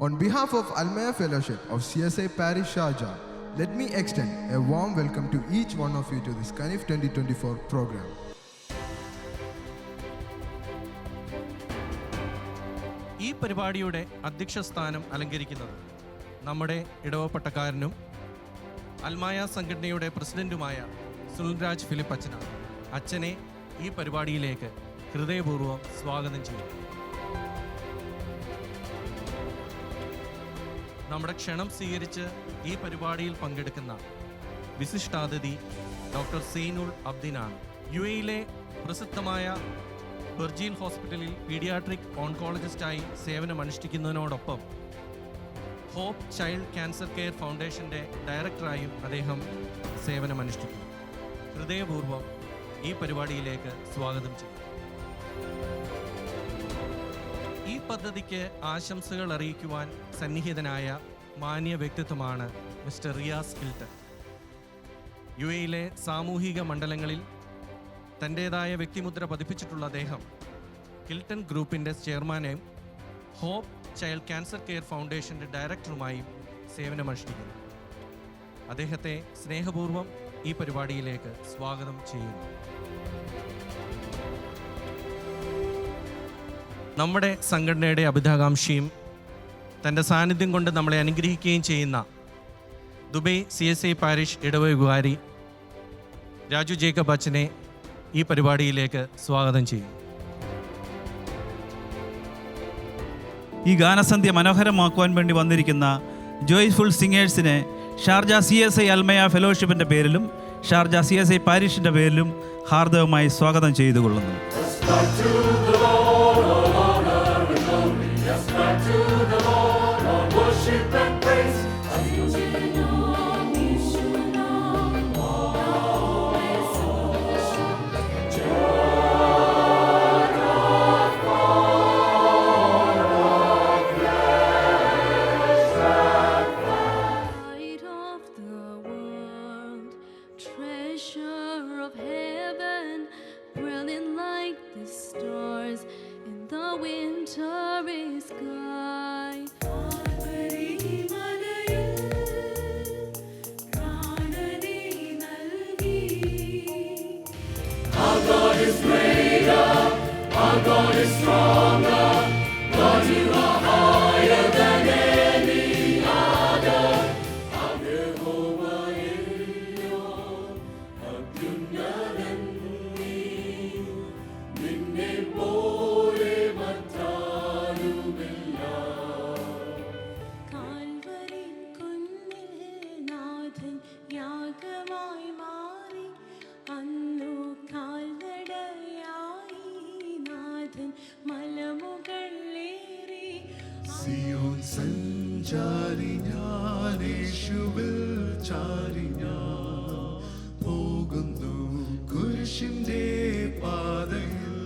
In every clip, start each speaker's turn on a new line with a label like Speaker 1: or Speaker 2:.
Speaker 1: On behalf of Almaya Fellowship of CSI Parish Sharjah, let me extend a warm welcome to each one of you to this Kanif 2024 program.
Speaker 2: ഈ പരിപാടിയുടെ അധ്യക്ഷ സ്ഥാനം അലങ്കരിക്കുന്നത് നമ്മുടെ ഇടവപ്പട്ടക്കാരനും അൽമായ സംഘടനയുടെ പ്രസിഡന്റുമായ സുനിൽരാജ് ഫിലിപ്പ് അച്ഛനാണ്. അച്ഛനെ ഈ പരിപാടിയിലേക്ക് ഹൃദയപൂർവ്വം സ്വാഗതം ചെയ്യുന്നു. നമ്മുടെ ക്ഷണം സ്വീകരിച്ച് ഈ പരിപാടിയിൽ പങ്കെടുക്കുന്ന വിശിഷ്ടാതിഥി ഡോക്ടർ സീനുൽ അബ്ദിനാണ്. UAE പ്രസിദ്ധമായ ബർജീൽ ഹോസ്പിറ്റലിൽ പീഡിയാട്രിക് ഓൺകോളജിസ്റ്റായി സേവനമനുഷ്ഠിക്കുന്നതിനോടൊപ്പം ഹോപ്പ് ചൈൽഡ് ക്യാൻസർ കെയർ ഫൗണ്ടേഷൻ്റെ ഡയറക്ടറായും അദ്ദേഹം സേവനമനുഷ്ഠിക്കുന്നു. ഹൃദയപൂർവ്വം ഈ പരിപാടിയിലേക്ക് സ്വാഗതം ചെയ്യും. ഈ പദ്ധതിക്ക് ആശംസകൾ അറിയിക്കുവാൻ സന്നിഹിതനായ മാന്യ വ്യക്തിത്വമാണ് മിസ്റ്റർ റിയാസ് കിൽട്ടൺ. UAE സാമൂഹിക മണ്ഡലങ്ങളിൽ തൻ്റേതായ വ്യക്തിമുദ്ര പതിപ്പിച്ചിട്ടുള്ള അദ്ദേഹം കിൽട്ടൺ ഗ്രൂപ്പിൻ്റെ ചെയർമാനായും ഹോപ്പ് ചൈൽഡ് ക്യാൻസർ കെയർ ഫൗണ്ടേഷൻ്റെ ഡയറക്ടറുമായും സേവനമനുഷ്ഠിക്കുന്നു. അദ്ദേഹത്തെ സ്നേഹപൂർവ്വം ഈ പരിപാടിയിലേക്ക് സ്വാഗതം ചെയ്യുന്നു. നമ്മുടെ സംഘടനയുടെ അഭിലാകാംക്ഷിയും തൻ്റെ സാന്നിധ്യം കൊണ്ട് നമ്മളെ അനുഗ്രഹിക്കുകയും ചെയ്യുന്ന ദുബൈ CSI പാരിഷ് ഇടവക വികാരി രാജു ജേക്കബ് അച്ഛനെ ഈ പരിപാടിയിലേക്ക് സ്വാഗതം ചെയ്യും.
Speaker 3: ഈ ഗാനസന്ധ്യ മനോഹരമാക്കുവാൻ വേണ്ടി വന്നിരിക്കുന്ന ജോയ്ഫുൾ സിംഗേഴ്സിനെ ഷാർജ CSI അൽമയ ഫെലോഷിപ്പിൻ്റെ പേരിലും ഷാർജ CSI പാരിഷിൻ്റെ പേരിലും ഹാർദവമായി സ്വാഗതം ചെയ്തു കൊള്ളുന്നു.
Speaker 4: സഞ്ചാരി ഞാൻ യേശുവിൽ ചാരി ഞാൻ പോകുന്നു കുരിശിന്റെ പാതയിൽ.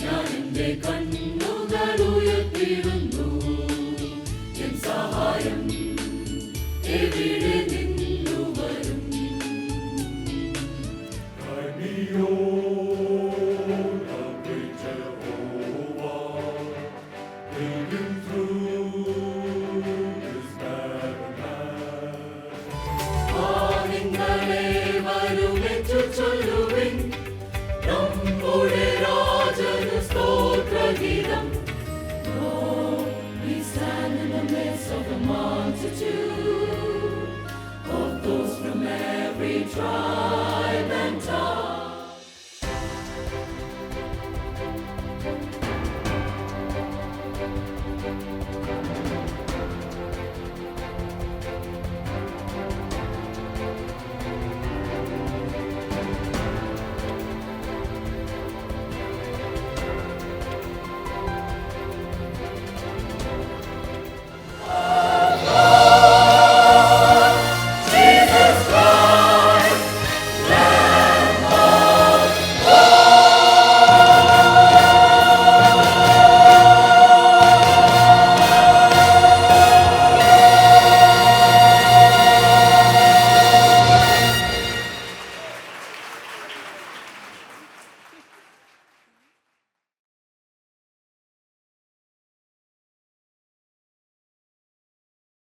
Speaker 4: ഞാൻ എൻ്റെ കണ്ണുകൾ ഉയർത്തിയിടുന്നു, എൻ സഹായം എവിടെ നിന്നു വരും? കനിയോ
Speaker 5: Of those from every tribe.